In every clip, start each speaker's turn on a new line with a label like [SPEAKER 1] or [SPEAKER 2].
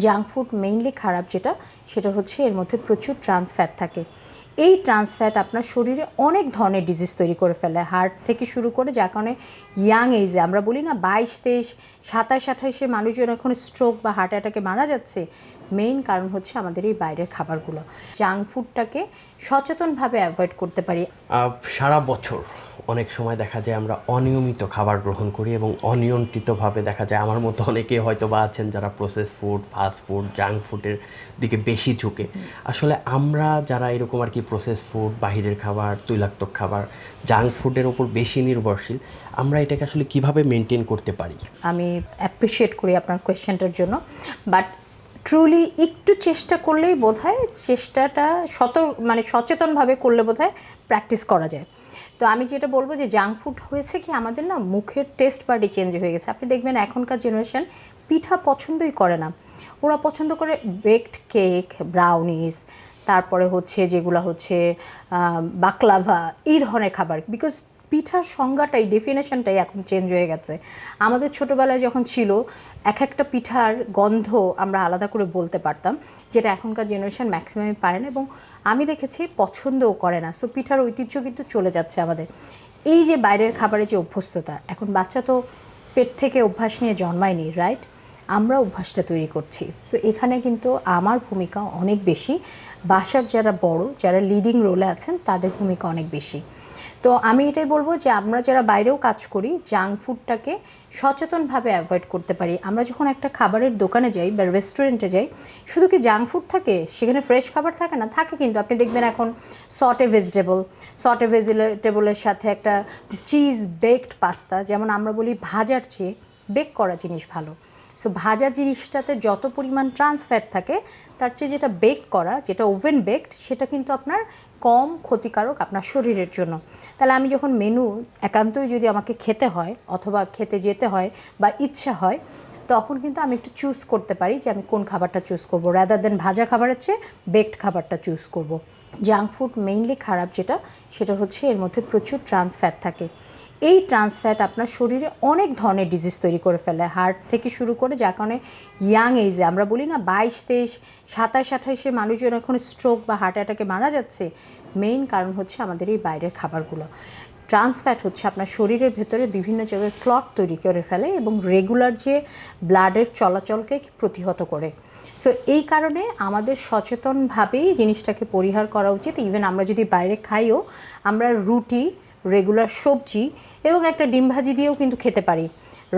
[SPEAKER 1] Junk food mainly খারাপ সেটা হচ্ছে এর মধ্যে প্রচুর ট্রান্স ফ্যাট থাকে। এই ট্রান্স ফ্যাট আপনার শরীরে অনেক ধরনের ডিজিজ তৈরি করে ফেলে, হার্ট থেকে শুরু করে, যার কারণে ইয়াং এজে আমরা বলি না 22, 23, 27, 28-এ মানুষজন এখন স্ট্রোক বা হার্ট অ্যাটাকে মারা যাচ্ছে। মেইন কারণ হচ্ছে আমাদের এই বাইরের খাবারগুলো। জাঙ্ক ফুডটাকে সচেতনভাবে অ্যাভয়েড করতে পারি।
[SPEAKER 2] সারা বছর অনেক সময় দেখা যায় আমরা অনিয়মিত খাবার গ্রহণ করি এবং অনিয়ন্ত্রিতভাবে দেখা যায় আমার মতো অনেকে হয়তো বা আছেন যারা process food, fast food, junk ফুডের দিকে বেশি ঝুঁকে। আসলে আমরা যারা এরকম আর কি প্রসেস ফুড, বাহিরের খাবার, তৈলাক্ত খাবার, জাঙ্ক ফুডের ওপর বেশি নির্ভরশীল, আমরা এটাকে আসলে কিভাবে মেনটেন করতে পারি?
[SPEAKER 1] আমি অ্যাপ্রিসিয়েট করি আপনার কোয়েশ্চেনটার জন্য, বাট ট্রুলি একটু চেষ্টা করলেই বোধহয় চেষ্টাটা সচেতনভাবে করলে বোধহয় প্র্যাকটিস করা যায়। তো আমি যেটা বলবো যে জাঙ্ক ফুড হয়েছে কি আমাদের না মুখের টেস্ট বাডি চেঞ্জ হয়ে গেছে। আপনি দেখবেন এখনকার জেনারেশন পিঠা পছন্দই করে না, ওরা পছন্দ করে বেকড কেক, ব্রাউনিজ, তারপরে হচ্ছে যেগুলো হচ্ছে বাকলাভা, এই ধরনের খাবার। বিকজ পিঠার সংজ্ঞাটাই, ডেফিনেশনটাই এখন চেঞ্জ হয়ে গেছে। আমাদের ছোটোবেলায় যখন ছিল এক একটা পিঠার গন্ধ আমরা আলাদা করে বলতে পারতাম, যেটা এখনকার জেনারেশন ম্যাক্সিমামই পারে না এবং আমি দেখেছি পছন্দও করে না। সো পিঠার ঐতিহ্য কিন্তু চলে যাচ্ছে আমাদের। এই যে বাইরের খাবারের যে অভ্যস্ততা, এখন বাচ্চা তো পেট থেকে অভ্যাস নিয়ে জন্মায়নি, রাইট? আমরা অভ্যাসটা তৈরি করছি। সো এখানে কিন্তু আমার ভূমিকা অনেক বেশি, বাসার যারা বড়, যারা লিডিং রোলে আছেন তাদের ভূমিকা অনেক বেশি। তো আমি এটাই বলবো যে আমরা যারা বাইরেও কাজ করি জাঙ্ক ফুডটাকে সচেতনভাবে অ্যাভয়েড করতে পারি। আমরা যখন একটা খাবারের দোকানে যাই বা রেস্টুরেন্টে যাই, শুধু কি জাঙ্ক ফুড থাকে? সেখানে ফ্রেশ খাবার থাকে না, থাকে কিন্তু। আপনি দেখবেন এখন সটে ভেজিটেবলের সাথে একটা চিজ বেকড পাস্তা, যেমন আমরা বলি ভাজার চেয়ে বেক করা জিনিস ভালো। সো ভাজা জিনিসটাতে যত পরিমাণ ট্রান্স ফ্যাট থাকে তার চেয়ে যেটা বেক করা, যেটা ওভেন বেকড, সেটা কিন্তু আপনার কম ক্ষতিকারক আপনার শরীরের জন্য। তাহলে আমি যখন মেনু একান্তই যদি আমাকে খেতে হয় অথবা খেতে যেতে হয় বা ইচ্ছা হয়, তখন কিন্তু আমি একটু চুজ করতে পারি যে আমি কোন খাবারটা চুজ করবো, রাদার দেন ভাজা খাবারের চেয়ে বেকড খাবারটা চুজ করব। জাঙ্ক ফুড মেইনলি খারাপ সেটা হচ্ছে এর মধ্যে প্রচুর ট্রান্স ফ্যাট থাকে। এই ট্রান্স ফ্যাট আপনার শরীরে অনেক ধরনের ডিজিজ তৈরি করে ফেলে, হার্ট থেকে শুরু করে, যার কারণে ইয়াং এজে আমরা বলি না 22, 23, 27, 28-এ মানুষজন এখন স্ট্রোক বা হার্ট অ্যাটাকে মারা যাচ্ছে। মেইন কারণ হচ্ছে আমাদের এই বাইরের খাবারগুলো। ট্রান্স ফ্যাট হচ্ছে আপনার শরীরের ভেতরে বিভিন্ন জায়গায় ক্লট তৈরি করে ফেলে এবং রেগুলার যে ব্লাডের চলাচলকে প্রতিহত করে। সো এই কারণে আমাদের সচেতনভাবেই জিনিসটাকে পরিহার করা উচিত। ইভেন আমরা যদি বাইরে খাইও, আমরা রুটি, রেগুলার সবজি এবং একটা ডিম ভাজি দিয়েও কিন্তু খেতে পারি,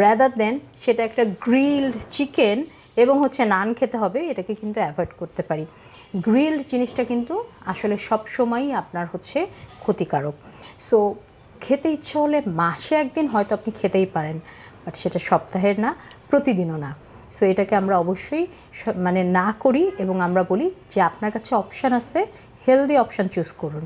[SPEAKER 1] রাদার দেন সেটা একটা গ্রিলড চিকেন এবং হচ্ছে নান খেতে হবে, এটাকে কিন্তু অ্যাভয়েড করতে পারি। গ্রিলড জিনিসটা কিন্তু আসলে সব সময়ই আপনার হচ্ছে ক্ষতিকারক। সো খেতে ইচ্ছে হলে মাসে একদিন হয়তো আপনি খেতেই পারেন, বাট সেটা সপ্তাহের না, প্রতিদিনও না। সো এটাকে আমরা অবশ্যই না করি এবং আমরা বলি যে আপনার কাছে অপশান আছে, হেলদি অপশান চুজ করুন।